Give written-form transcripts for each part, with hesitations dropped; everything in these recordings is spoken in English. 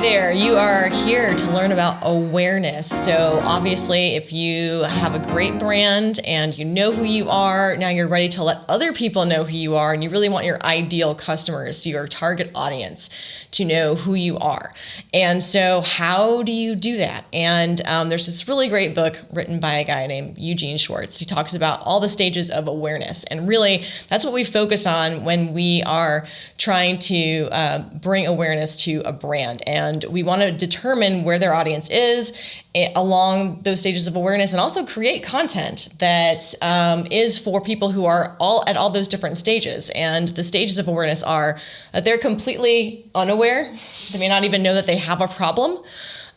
there, you are here to learn about awareness. So obviously, if you have a great brand and you know who you are, now you're ready to let other people know who you are, and you really want your ideal customers, your target audience, to know who you are. And so how do you do that? And there's this really great book written by a guy named Eugene Schwartz. He talks about all the stages of awareness, and really that's what we focus on when we are trying to bring awareness to a brand. And we want to determine where their audience is along those stages of awareness, and also create content that is for people who are all at all those different stages. And the stages of awareness are that they're completely unaware. They may not even know that they have a problem.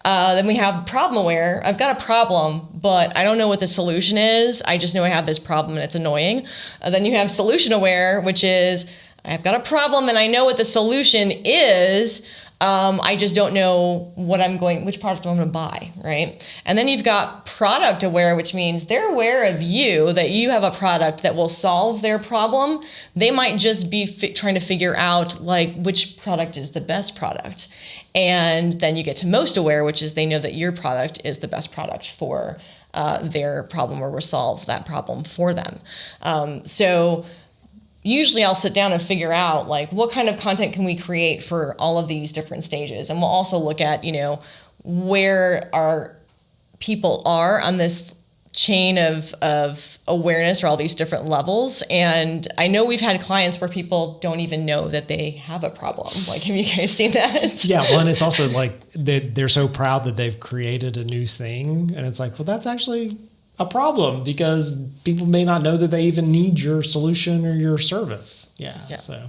Then we have problem aware. I've got a problem, but I don't know what the solution is. I just know I have this problem and it's annoying. Then you have solution aware, which is I've got a problem and I know what the solution is. I just don't know which product I'm going to buy, right? And then you've got product aware, which means they're aware of you, that you have a product that will solve their problem. They might just be trying to figure out which product is the best product. And then you get to most aware, which is they know that your product is the best product for their problem, or will solve that problem for them. So usually I'll sit down and figure out what kind of content can we create for all of these different stages. And we'll also look at, where our people are on this chain of awareness, or all these different levels. And I know we've had clients where people don't even know that they have a problem. Have you guys seen that? Yeah. Well, and it's also they're so proud that they've created a new thing. And it's that's actually a problem, because people may not know that they even need your solution or your service. Yeah. Yep. So.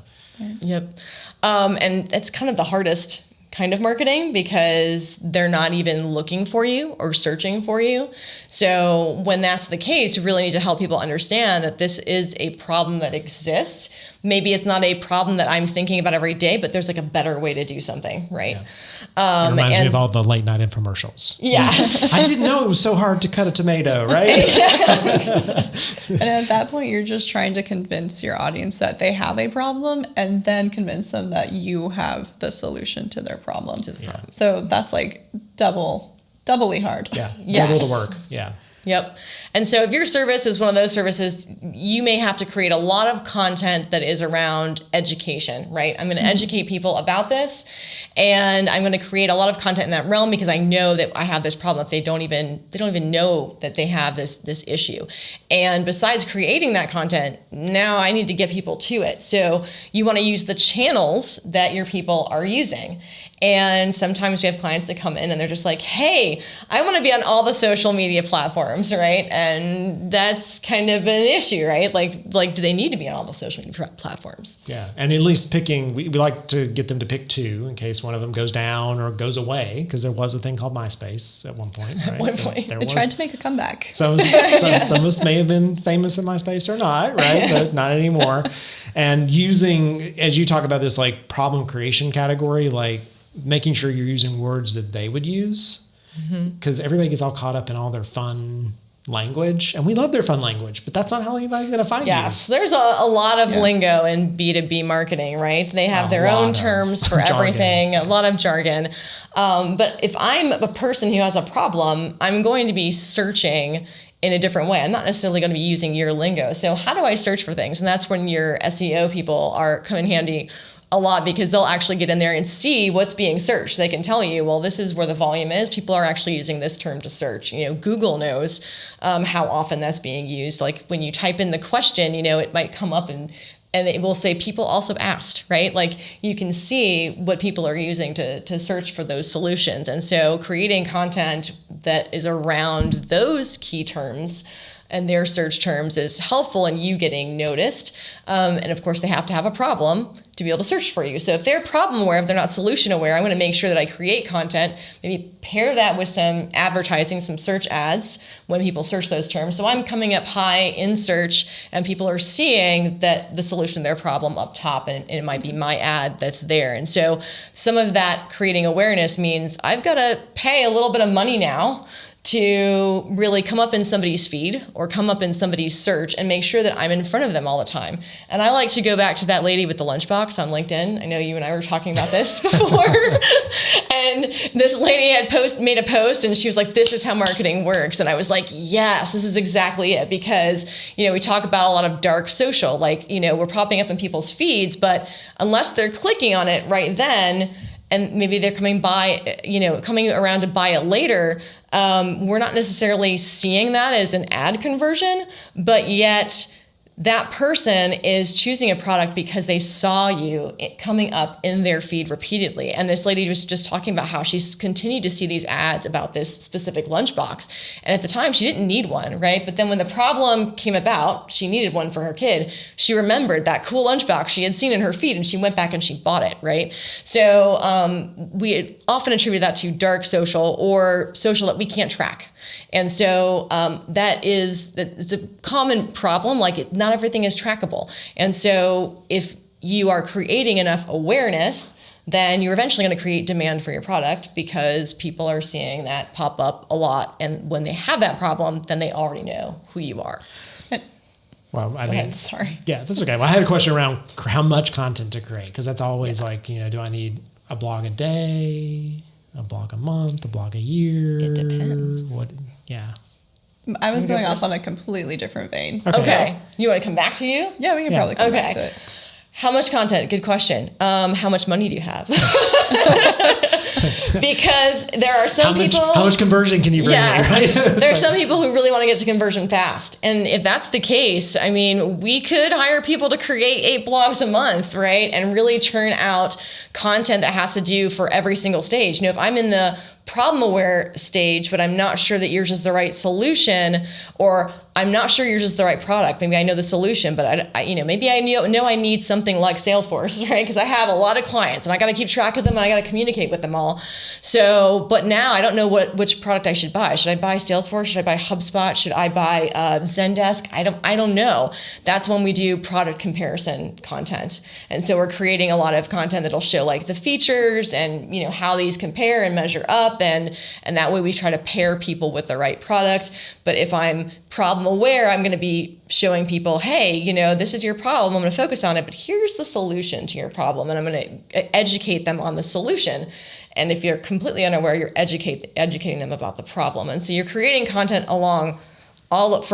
Yep. And it's kind of the hardest kind of marketing, because they're not even looking for you or searching for you. So when that's the case, you really need to help people understand that this is a problem that exists. Maybe it's not a problem that I'm thinking about every day, but there's a better way to do something, right? Yeah. It reminds me of all the late night infomercials. Yes. I didn't know it was so hard to cut a tomato, right? And at that point, you're just trying to convince your audience that they have a problem, and then convince them that you have the solution to their problem. So that's doubly hard. Yeah. Yes. Double the work. Yeah. Yep. And so if your service is one of those services, you may have to create a lot of content that is around education, right? I'm going to educate people about this, and I'm going to create a lot of content in that realm, because I know that I have this problem if they don't even know that they have this issue. And besides creating that content, now I need to get people to it. So you want to use the channels that your people are using. And sometimes we have clients that come in and they're just like, hey, I want to be on all the social media platforms, right? And that's kind of an issue, right? Do they need to be on all the social media platforms? Yeah. And at least we like to get them to pick two in case one of them goes down or goes away, because there was a thing called MySpace at one point, right? At one point. They tried to make a comeback. Some of us may have been famous in MySpace or not, right? But not anymore. And using, as you talk about this problem creation category, making sure you're using words that they would use, because everybody gets all caught up in all their fun language, and we love their fun language, but that's not how anybody's going to find you. Yes, there's a lot of lingo in B2B marketing, right? They have their own terms for everything, a lot of jargon. But if I'm a person who has a problem, I'm going to be searching in a different way. I'm not necessarily going to be using your lingo. So how do I search for things? And that's when your SEO people come in handy a lot, because they'll actually get in there and see what's being searched. They can tell you, well, this is where the volume is. People are actually using this term to search. Google knows how often that's being used. When you type in the question, it might come up and it will say people also asked, right? You can see what people are using to search for those solutions. And so creating content that is around those key terms and their search terms is helpful in you getting noticed. And of course, they have to have a problem to be able to search for you. So if they're problem aware, if they're not solution aware, I'm going to make sure that I create content, maybe pair that with some advertising, some search ads when people search those terms. So I'm coming up high in search, and people are seeing that the solution to their problem up top, and it might be my ad that's there. And so some of that creating awareness means I've got to pay a little bit of money now to really come up in somebody's feed or come up in somebody's search and make sure that I'm in front of them all the time. And I like to go back to that lady with the lunchbox on LinkedIn. I know you and I were talking about this before. And this lady had made a post and she was like, this is how marketing works. And I was like, yes, this is exactly it. Because, we talk about a lot of dark social, like, we're popping up in people's feeds, but unless they're clicking on it right then, and maybe they're coming around to buy it later, we're not necessarily seeing that as an ad conversion, but yet that person is choosing a product because they saw you coming up in their feed repeatedly. And this lady was just talking about how she's continued to see these ads about this specific lunchbox. And at the time, she didn't need one, right? But then when the problem came about, she needed one for her kid. She remembered that cool lunchbox she had seen in her feed and she went back and she bought it, right? So we often attribute that to dark social or social that we can't track. And so it's a common problem. Like not everything is trackable. And so if you are creating enough awareness, then you're eventually going to create demand for your product because people are seeing that pop up a lot. And when they have that problem, then they already know who you are. Well, sorry. Yeah, that's okay. Well, I had a question around how much content to create because that's always like, do I need a blog a day? A blog a month, a blog a year. It depends. Yeah. I was going off on a completely different vein. Okay. You want to come back to you? Yeah, we can probably come back to it. How much content? Good question. How much money do you have? Because there are some people. How much conversion can you bring in? Right? There are some people who really want to get to conversion fast. And if that's the case, we could hire people to create 8 blogs a month, right? And really churn out content that has to do for every single stage. If I'm in the problem aware stage, but I'm not sure that yours is the right solution, or I'm not sure yours is the right product. Maybe I know the solution, but maybe I know I need something like Salesforce, right? Because I have a lot of clients and I got to keep track of them and I got to communicate with them all. So, but now I don't know which product I should buy. Should I buy Salesforce? Should I buy HubSpot? Should I buy Zendesk? I don't know. That's when we do product comparison content. And so we're creating a lot of content that'll show like the features and how these compare and measure up. And that way we try to pair people with the right product. But if I'm problem aware, I'm going to be showing people, hey, this is your problem. I'm going to focus on it, but here's the solution to your problem. And I'm going to educate them on the solution. And if you're completely unaware, you're educating them about the problem. And so you're creating content for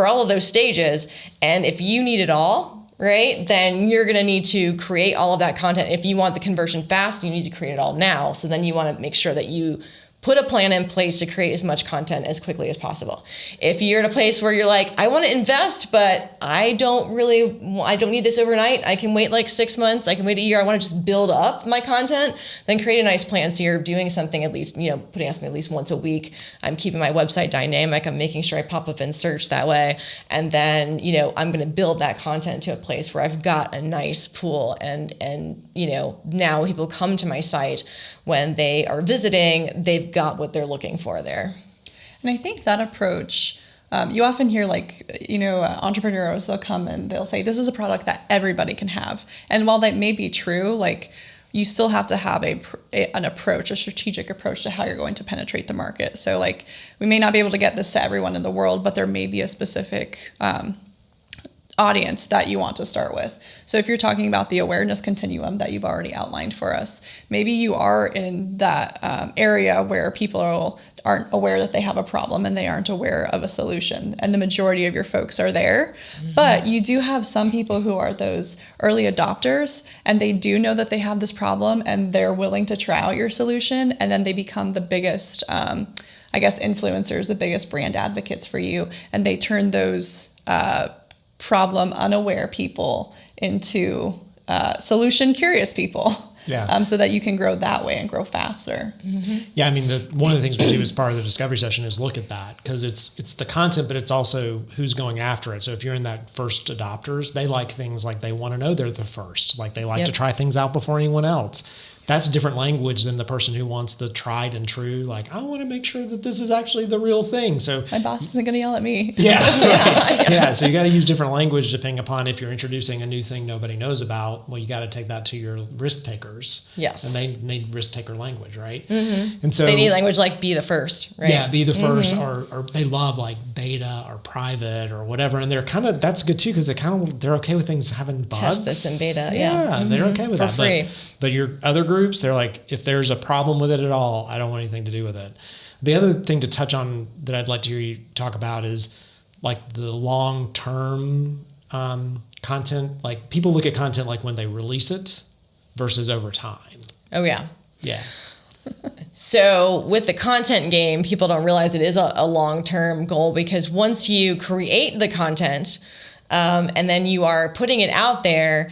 all of those stages. And if you need it all, right, then you're going to need to create all of that content. If you want the conversion fast, you need to create it all now. So then you want to make sure that you put a plan in place to create as much content as quickly as possible. If you're at a place where you're like, I want to invest, but I don't need this overnight. I can wait like 6 months. I can wait a year. I want to just build up my content. Then create a nice plan. So you're doing something at least, putting out something at least once a week. I'm keeping my website dynamic. I'm making sure I pop up in search that way. And then, I'm going to build that content to a place where I've got a nice pool. And now when people come to my site, when they are visiting, they've got what they're looking for there. And I think that approach, you often hear entrepreneurs, they'll come and they'll say, this is a product that everybody can have. And while that may be true, you still have to have an approach, a strategic approach to how you're going to penetrate the market. So we may not be able to get this to everyone in the world, but there may be a specific audience that you want to start with. So if you're talking about the awareness continuum that you've already outlined for us, maybe you are in that area where people aren't aware that they have a problem and they aren't aware of a solution, and the majority of your folks are there. Mm-hmm. But you do have some people who are those early adopters, and they do know that they have this problem and they're willing to try out your solution, and then they become the biggest influencers, the biggest brand advocates for you, and they turn those problem unaware people into solution curious people. Yeah. So that you can grow that way and grow faster. Mm-hmm. Yeah. One of the things we do as part of the discovery session is look at that, because it's the content, but it's also who's going after it. So if you're in that first adopters, they like things like they want to know they're the first, like they like to try things out before anyone else. That's different language than the person who wants the tried and true, I want to make sure that this is actually the real thing. So my boss isn't going to yell at me. Yeah. Yeah. So you got to use different language depending upon if you're introducing a new thing nobody knows about. Well, you got to take that to your risk takers, takers. Yes. And they need risk taker language, right? Mm-hmm. And so they need language like be the first, right? Yeah, be the first, or they love like beta or private or whatever. And they're that's good too, because they're okay with things having bugs. Test this in beta, yeah. They're okay with For that. free. But your other groups, they're like, if there's a problem with it at all, I don't want anything to do with it. The other thing to touch on that I'd like to hear you talk about is like the long-term content. Like people look at content like when they release it versus over time. Oh, yeah. Yeah. So with the content game, people don't realize it is a long-term goal, because once you create the content and then you are putting it out there,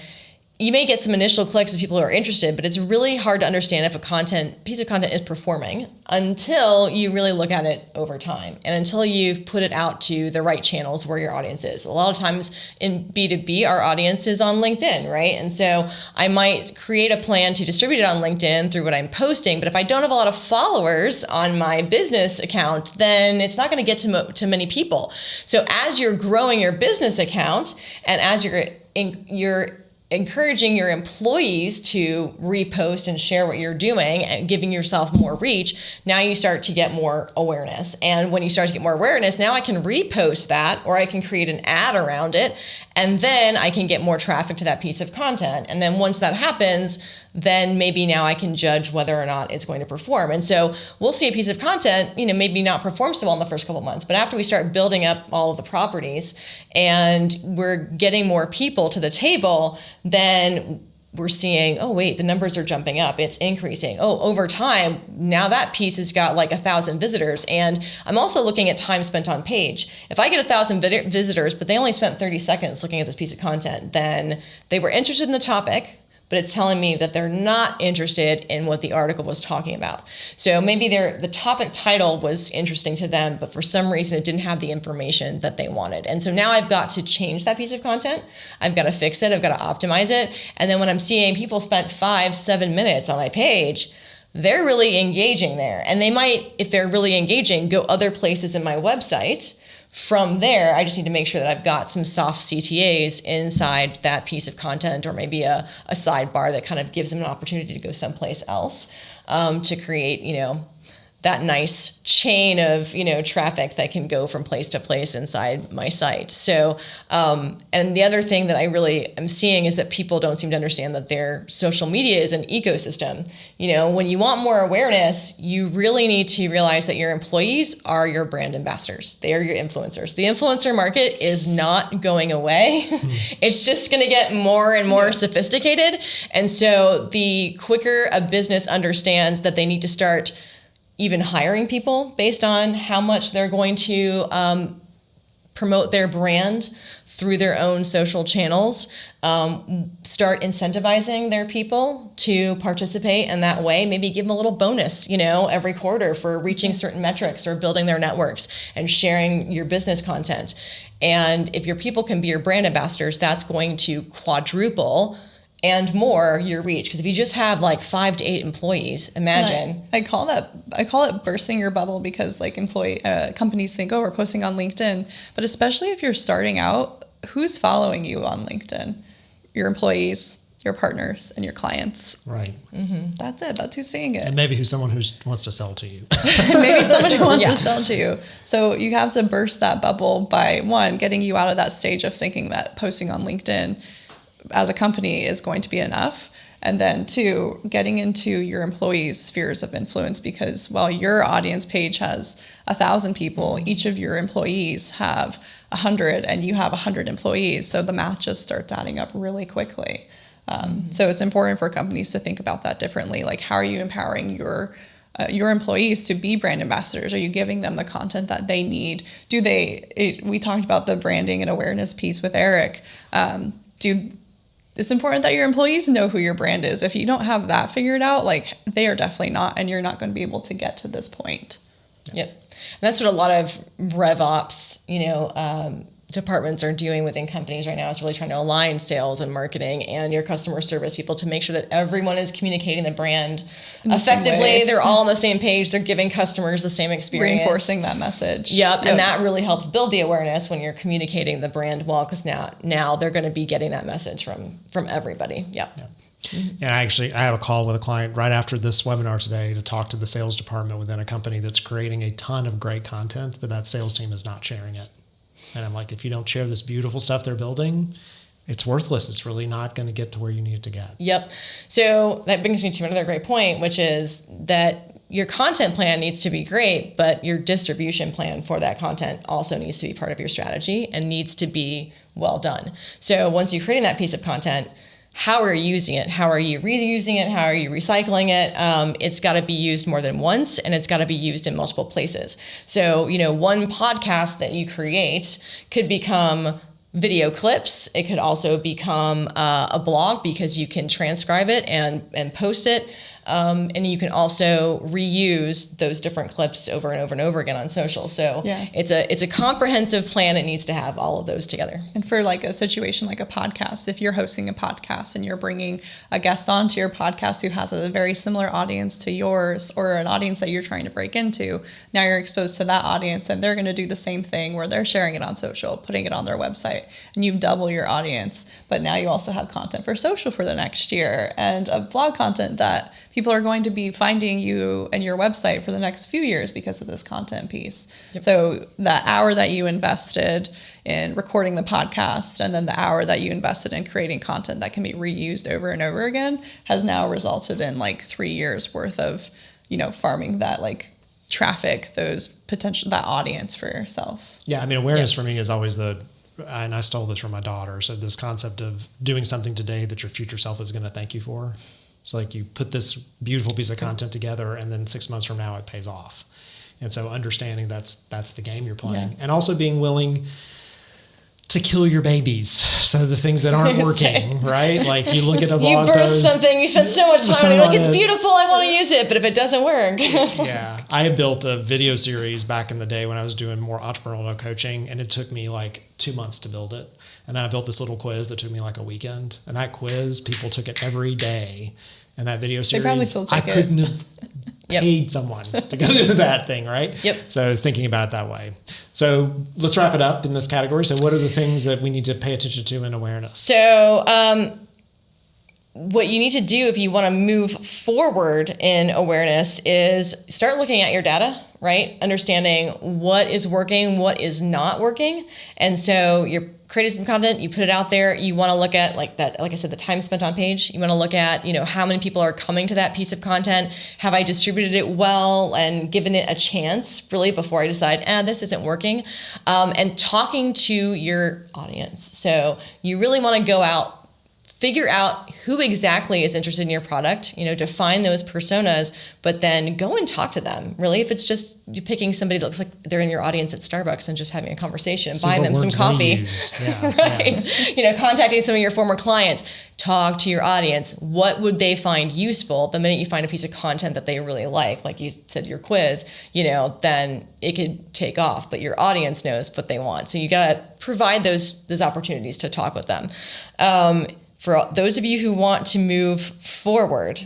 you may get some initial clicks of people who are interested, but it's really hard to understand if a piece of content is performing until you really look at it over time, and until you've put it out to the right channels where your audience is. A lot of times in B2B, our audience is on LinkedIn, right? And so I might create a plan to distribute it on LinkedIn through what I'm posting, but if I don't have a lot of followers on my business account, then it's not going to get to many people. So as you're growing your business account, and as you're encouraging your employees to repost and share what you're doing and giving yourself more reach, now you start to get more awareness. And when you start to get more awareness, now I can repost that, or I can create an ad around it, and then I can get more traffic to that piece of content. And then once that happens, then maybe now I can judge whether or not it's going to perform. And so we'll see a piece of content, maybe not perform so well in the first couple of months, but after we start building up all of the properties and we're getting more people to the table, then we're seeing, oh, wait, the numbers are jumping up. It's increasing. Oh, over time, now that piece has got like 1,000 visitors. And I'm also looking at time spent on page. If I get 1,000 visitors, but they only spent 30 seconds looking at this piece of content, then they were interested in the topic, but it's telling me that they're not interested in what the article was talking about. So maybe the topic title was interesting to them, but for some reason it didn't have the information that they wanted. And so now I've got to change that piece of content. I've got to fix it. I've got to optimize it. And then when I'm seeing people spent 5-7 minutes on my page, they're really engaging there. And they might, if they're really engaging, go other places in my website. From there, I just need to make sure that I've got some soft CTAs inside that piece of content, or maybe a sidebar that kind of gives them an opportunity to go someplace else to create, that nice chain of, traffic that can go from place to place inside my site. So, and the other thing that I really am seeing is that people don't seem to understand that their social media is an ecosystem. When you want more awareness, you really need to realize that your employees are your brand ambassadors. They are your influencers. The influencer market is not going away. It's just going to get more and more sophisticated. And so the quicker a business understands that they need to start even hiring people based on how much they're going to promote their brand through their own social channels, start incentivizing their people to participate in that way, maybe give them a little bonus, every quarter for reaching certain metrics or building their networks and sharing your business content. And if your people can be your brand ambassadors, that's going to quadruple and more your reach. Because if you just have like 5 to 8 employees, imagine. I call it bursting your bubble, because like companies think, oh, we're posting on LinkedIn. But especially if you're starting out, who's following you on LinkedIn? Your employees, your partners, and your clients. Right. Mm-hmm. That's it. That's who's seeing it. And maybe someone who wants to sell to you. Maybe someone who wants to sell to you. So you have to burst that bubble by, one, getting you out of that stage of thinking that posting on LinkedIn as a company is going to be enough. And then 2, getting into your employees' spheres of influence, because while your audience page has 1,000 people, each of your employees have 100, and you have 100 employees. So the math just starts adding up really quickly. So it's important for companies to think about that differently. Like, how are you empowering your employees to be brand ambassadors? Are you giving them the content that they need? We talked about the branding and awareness piece with Eric. It's important that your employees know who your brand is. If you don't have that figured out, like, they are definitely not, and you're not going to be able to get to this point. Yep. And that's what a lot of RevOps, departments are doing within companies right now, is really trying to align sales and marketing and your customer service people to make sure that everyone is communicating the brand effectively. They're all on the same page. They're giving customers the same experience. Reinforcing that message. Yep. And that really helps build the awareness when you're communicating the brand well, because now they're going to be getting that message from everybody. Yep. Yeah. And I have a call with a client right after this webinar today to talk to the sales department within a company that's creating a ton of great content, but that sales team is not sharing it. And I'm like, if you don't share this beautiful stuff they're building, it's worthless. It's really not going to get to where you need it to get. Yep. So that brings me to another great point, which is that your content plan needs to be great, but your distribution plan for that content also needs to be part of your strategy and needs to be well done. So once you're creating that piece of content, how are you using it? How are you reusing it? How are you recycling it? It's got to be used more than once, and it's got to be used in multiple places. So, one podcast that you create could become video clips. It could also become a blog because you can transcribe it and post it. And you can also reuse those different clips over and over and over again on social. So it's a comprehensive plan. It needs to have all of those together. And for like a situation like a podcast, if you're hosting a podcast and you're bringing a guest onto your podcast who has a very similar audience to yours, or an audience that you're trying to break into, now you're exposed to that audience and they're going to do the same thing where they're sharing it on social, putting it on their website, and you double your audience. But now you also have content for social for the next year and a blog content that people are going to be finding you and your website for the next few years because of this content piece. Yep. So that hour that you invested in recording the podcast and then the hour that you invested in creating content that can be reused over and over again has now resulted in like 3 years worth of, farming that like traffic, that audience for yourself. Yeah. I mean, awareness for me is always and I stole this from my daughter. So this concept of doing something today that your future self is going to thank you for. It's like you put this beautiful piece of content together and then 6 months from now it pays off. And so understanding that's the game you're playing. And also being willing to kill your babies. So the things that aren't working, right? Like you look at a blog post. You birthed post, something, you spent so much time on it, like it's beautiful, I want to use it, but if it doesn't work. Yeah. I had built a video series back in the day when I was doing more entrepreneurial coaching, and it took me like 2 months to build it. And then I built this little quiz that took me like a weekend. And that quiz, people took it every day. And that video series, they probably still take I couldn't have paid someone to go through that thing, right? Yep. So thinking about it that way. So let's wrap it up in this category. So what are the things that we need to pay attention to in awareness? So what you need to do if you want to move forward in awareness is start looking at your data, right? Understanding what is working, what is not working. And so you're creating some content, you put it out there, you want to look at like I said, the time spent on page. You want to look at, how many people are coming to that piece of content. Have I distributed it well and given it a chance really before I decide, this isn't working? And talking to your audience. So you really want to go out, figure out who exactly is interested in your product, define those personas, but then go and talk to them. Really, if it's just you picking somebody that looks like they're in your audience at Starbucks and just having a conversation, buying them some coffee, right? Yeah. Contacting some of your former clients, talk to your audience. What would they find useful? The minute you find a piece of content that they really like you said, your quiz, then it could take off, but your audience knows what they want. So you got to provide those opportunities to talk with them. For those of you who want to move forward,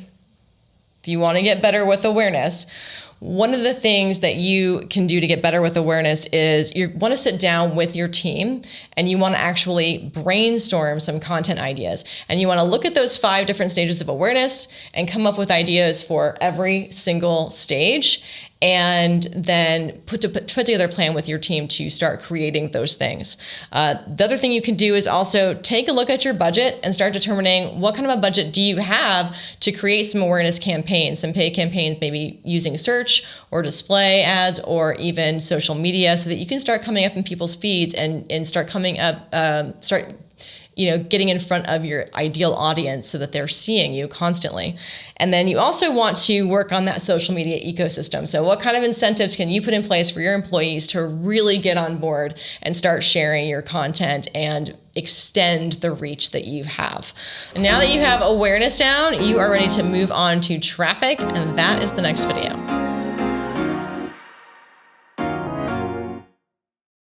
if you want to get better with awareness, one of the things that you can do to get better with awareness is you want to sit down with your team and you want to actually brainstorm some content ideas. And you want to look at those 5 different stages of awareness and come up with ideas for every single stage. And then put together a plan with your team to start creating those things. The other thing you can do is also take a look at your budget and start determining what kind of a budget do you have to create some awareness campaigns, some paid campaigns, maybe using search or display ads or even social media, so that you can start coming up in people's feeds and start coming up, getting in front of your ideal audience so that they're seeing you constantly. And then you also want to work on that social media ecosystem. So what kind of incentives can you put in place for your employees to really get on board and start sharing your content and extend the reach that you have? And now that you have awareness down, you are ready to move on to traffic, and that is the next video.